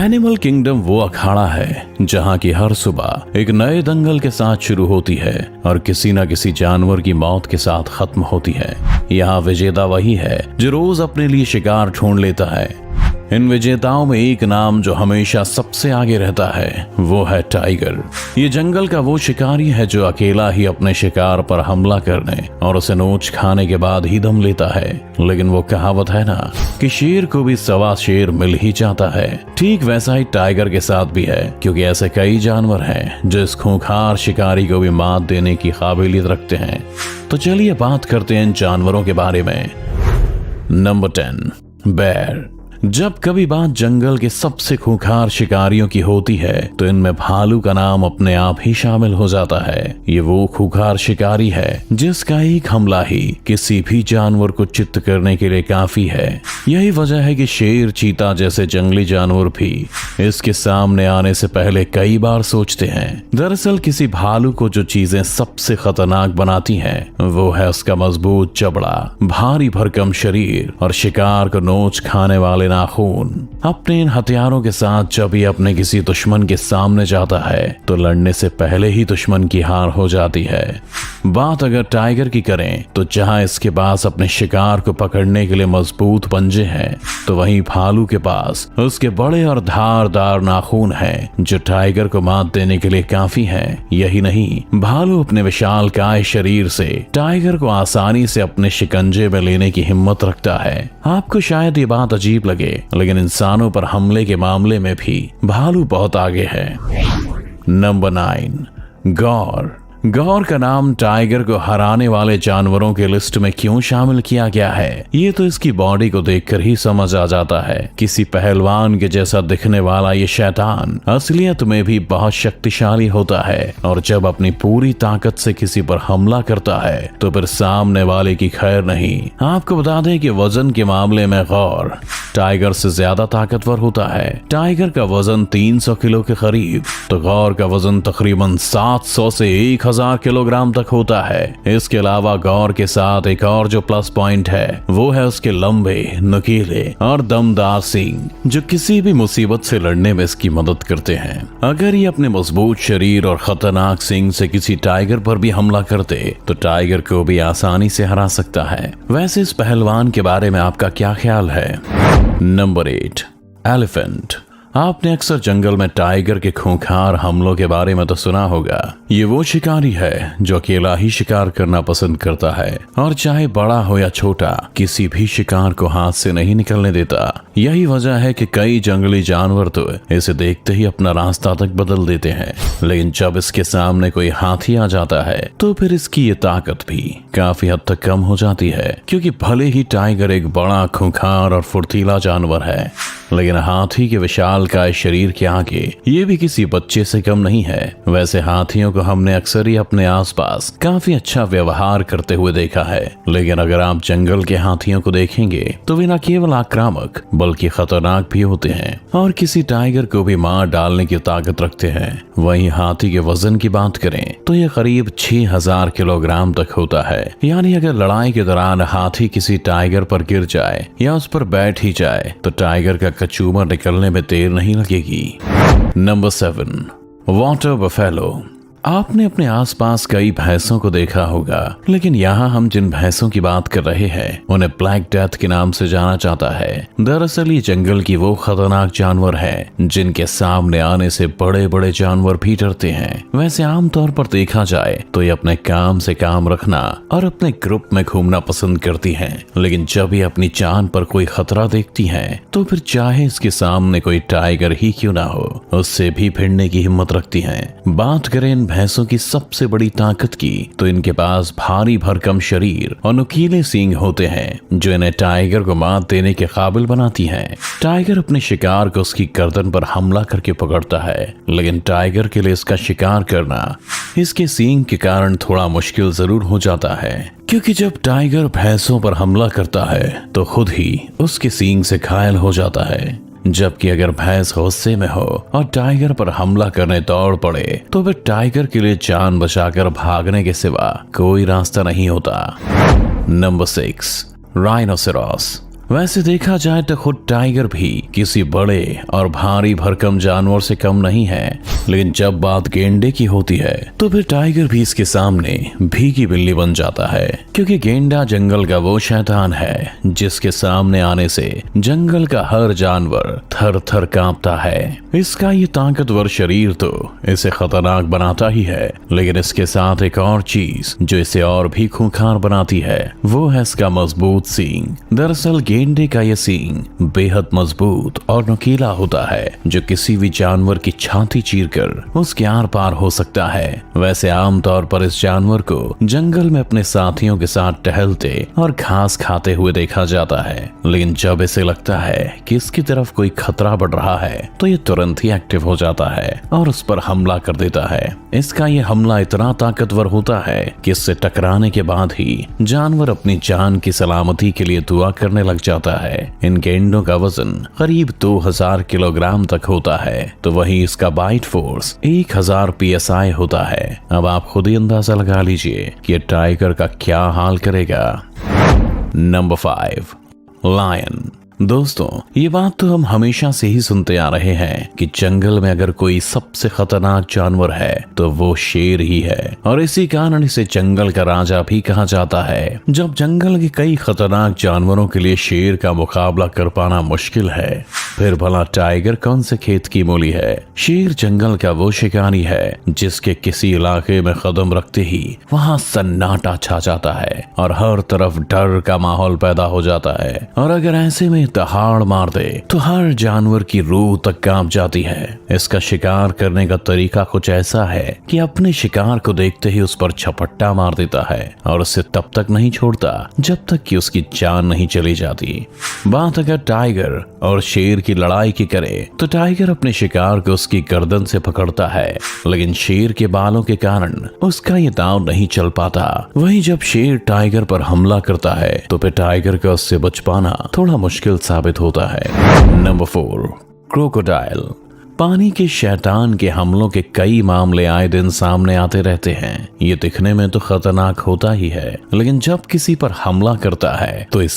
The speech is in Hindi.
एनिमल किंगडम वो अखाड़ा है जहाँ की हर सुबह एक नए दंगल के साथ शुरू होती है और किसी न किसी जानवर की मौत के साथ खत्म होती है। यहाँ विजेता वही है जो रोज अपने लिए शिकार ढूंढ लेता है। इन विजेताओं में एक नाम जो हमेशा सबसे आगे रहता है वो है टाइगर। ये जंगल का वो शिकारी है जो अकेला ही अपने शिकार पर हमला करने और उसे नोच खाने के बाद ही दम लेता है। लेकिन वो कहावत है ना कि शेर को भी सवा शेर मिल ही जाता है, ठीक वैसा ही टाइगर के साथ भी है, क्योंकि ऐसे कई जानवर हैं जो इस खूंखार शिकारी को भी मात देने की काबिलियत रखते हैं। तो चलिए बात करते हैं इन जानवरों के बारे में। नंबर 10, बेर। जब कभी बात जंगल के सबसे खूंखार शिकारियों की होती है तो इनमें भालू का नाम अपने आप ही शामिल हो जाता है। ये वो खूंखार शिकारी है जिसका एक हमला ही किसी भी जानवर को चित्त करने के लिए काफी है। यही वजह है कि शेर, चीता जैसे जंगली जानवर भी इसके सामने आने से पहले कई बार सोचते हैं। दरअसल किसी भालू को जो चीजें सबसे खतरनाक बनाती हैं वो है उसका मजबूत चमड़ा, भारी भरकम शरीर और शिकार को नोच खाने वाले नाखून। अपने इन हथियारों के साथ जब ये अपने किसी दुश्मन के सामने जाता है तो लड़ने से पहले ही दुश्मन की हार हो जाती है। बात अगर टाइगर की करें तो जहां इसके पास अपने शिकार को पकड़ने के लिए मजबूत पंजे हैं, तो वहीं भालू के पास उसके बड़े और धारदार नाखून हैं जो टाइगर को मात देने के लिए काफी हैं। यही नहीं, भालू अपने विशालकाय शरीर से टाइगर को आसानी से अपने शिकंजे में लेने की हिम्मत रखता है। आपको शायद ये बात अजीब लगे, लेकिन इंसानों पर हमले के मामले में भी भालू बहुत आगे है। नंबर 9, गौर। गौर का नाम टाइगर को हराने वाले जानवरों के लिस्ट में क्यों शामिल किया गया है, ये तो इसकी बॉडी को देखकर ही समझ आ जाता है। किसी पहलवान के जैसा दिखने वाला ये शैतान असलियत में भी बहुत शक्तिशाली होता है और जब अपनी पूरी ताकत से किसी पर हमला करता है तो फिर सामने वाले की खैर नहीं। आपको बता दें कि वजन के मामले में गौर टाइगर से ज्यादा ताकतवर होता है। टाइगर का वजन 300 किलो के करीब, तो गौर का वजन तकरीबन 700 से 1000 किलोग्राम तक होता है। इसके अलावा गौर के साथ एक और जो प्लस पॉइंट है वो है उसके लंबे, नुकीले और दमदार सींग जो किसी भी मुसीबत से लड़ने में इसकी मदद करते हैं। अगर ये अपने मजबूत शरीर और खतरनाक सींग से किसी टाइगर पर भी हमला करते तो टाइगर को भी आसानी से हरा सकता है। वैसे इस पहलवान के बारे में आपका क्या ख्याल है? Number 8, elephant. आपने अक्सर जंगल में टाइगर के खूंखार हमलों के बारे में तो सुना होगा। ये वो शिकारी है जो अकेला ही शिकार करना पसंद करता है और चाहे बड़ा हो या छोटा किसी भी शिकार को हाथ से नहीं निकलने देता। यही वजह है कि कई जंगली जानवर तो इसे देखते ही अपना रास्ता तक बदल देते हैं, लेकिन जब इसके सामने कोई हाथी आ जाता है तो फिर इसकी ये ताकत भी काफी हद तक कम हो जाती है। क्योंकि भले ही टाइगर एक बड़ा, खूंखार और फुर्तीला जानवर है, लेकिन हाथी के विशाल का शरीर के आगे ये भी किसी बच्चे से कम नहीं है। वैसे हाथियों को हमने अक्सर ही अपने आसपास काफी अच्छा व्यवहार करते हुए देखा है, लेकिन अगर आप जंगल के हाथियों को देखेंगे तो वे न केवल आक्रामक बल्कि खतरनाक भी होते हैं और किसी टाइगर को भी मार डालने की ताकत रखते हैं। वहीं हाथी के वजन की बात करें तो यह करीब 6000 किलोग्राम तक होता है। यानी अगर लड़ाई के दौरान हाथी किसी टाइगर पर गिर जाए या उस पर बैठ ही जाए तो टाइगर का कचूमर निकलने में देर नहीं लगेगी। Number 7, water buffalo. आपने अपने आसपास कई भैंसों को देखा होगा, लेकिन यहाँ हम जिन भैंसों की बात कर रहे हैं उन्हें ब्लैक डेथ के नाम से जाना जाता है। दरअसल ये जंगल की वो खतरनाक जानवर है जिनके सामने आने से बड़े बड़े जानवर भी डरते हैं। वैसे आमतौर पर देखा जाए तो ये अपने काम से काम रखना और अपने ग्रुप में घूमना पसंद करती हैं, लेकिन जब ये अपनी जान पर कोई खतरा देखती हैं तो फिर चाहे इसके सामने कोई टाइगर ही क्यों ना हो, उससे भी भिड़ने की हिम्मत रखती हैं। बात करें भैंसों की सबसे बड़ी ताकत की तो इनके पास भारी भरकम शरीर और नुकीले सींग होते हैं जो इन्हें टाइगर को मात देने के काबिल बनाती हैं। टाइगर अपने शिकार को उसकी गर्दन पर हमला करके पकड़ता है, लेकिन टाइगर के लिए इसका शिकार करना इसके सींग के कारण थोड़ा मुश्किल जरूर हो जाता है, क्योंकि जब टाइगर भैंसों पर हमला करता है तो खुद ही उसके सींग से घायल हो जाता है। जबकि अगर भैंस गुस्से में हो और टाइगर पर हमला करने दौड़ पड़े तो फिर टाइगर के लिए जान बचाकर भागने के सिवा कोई रास्ता नहीं होता। Number 6, rhinoceros. वैसे देखा जाए तो खुद टाइगर भी किसी बड़े और भारी भरकम जानवर से कम नहीं है, लेकिन जब बात गेंडे की होती है तो फिर टाइगर भी इसके सामने भीगी बिल्ली बन जाता है, क्योंकि गेंडा जंगल का वो शैतान है जिसके सामने आने से जंगल का हर जानवर थर थर कांपता है। इसका ये ताकतवर शरीर तो इसे खतरनाक बनाता ही है, लेकिन इसके साथ एक और चीज जो इसे और भी खूंखार बनाती है वो है इसका मजबूत सींग। दरअसल गेंडे का ये सींग बेहद मजबूत और नुकीला होता है, जो किसी भी जानवर की छाती चीरकर उसके आर पार हो सकता है। वैसे आमतौर पर इस जानवर को जंगल में अपने साथियों के साथ टहलते और घास खाते हुए देखा जाता है, लेकिन जब इसे लगता है कि इसकी तरफ कोई खतरा बढ़ रहा है तो ये तुरंत ही एक्टिव हो जाता है और उस पर हमला कर देता है। इसका ये हमला इतना ताकतवर होता है कि इससे टकराने के बाद ही जानवर अपनी जान की सलामती के लिए दुआ करने लग जाता है। इन गेंडों का वजन करीब 2000 किलोग्राम तक होता है, तो वहीं इसका बाइट फोर्स 1000 PSI होता है। अब आप खुद ही अंदाजा लगा लीजिए कि टाइगर का क्या हाल करेगा। Number 5, lion. दोस्तों, ये बात तो हम हमेशा से ही सुनते आ रहे हैं कि जंगल में अगर कोई सबसे खतरनाक जानवर है तो वो शेर ही है, और इसी कारण इसे जंगल का राजा भी कहा जाता है। जब जंगल के कई खतरनाक जानवरों के लिए शेर का मुकाबला कर पाना मुश्किल है, फिर भला टाइगर कौन से खेत की मूली है। शेर जंगल का वो शिकारी है जिसके किसी इलाके में कदम रखते ही वहाँ सन्नाटा छा जाता है और हर तरफ डर का माहौल पैदा हो जाता है, और अगर ऐसे में दहाड़ मार दे तो हर जानवर की रूह तक कांप जाती है। इसका शिकार करने का तरीका कुछ ऐसा है कि अपने शिकार को देखते ही उस पर झपट्टा मार देता है और उसे तब तक नहीं छोड़ता जब तक कि उसकी जान नहीं चली जाती। बात अगर टाइगर और शेर की लड़ाई की करे तो टाइगर अपने शिकार को उसकी गर्दन से पकड़ता है, लेकिन शेर के बालों के कारण उसका ये दांव नहीं चल पाता। वहीं जब शेर टाइगर पर हमला करता है तो फिर टाइगर का उससे बच पाना थोड़ा मुश्किल साबित होता है। Number 4, crocodile. पानी के शैतान के हमलों के कई मामले आए दिन सामने आते रहते हैं। ये दिखने में तो खतरनाक होता ही है, लेकिन जब किसी पर हमला करता है तो इस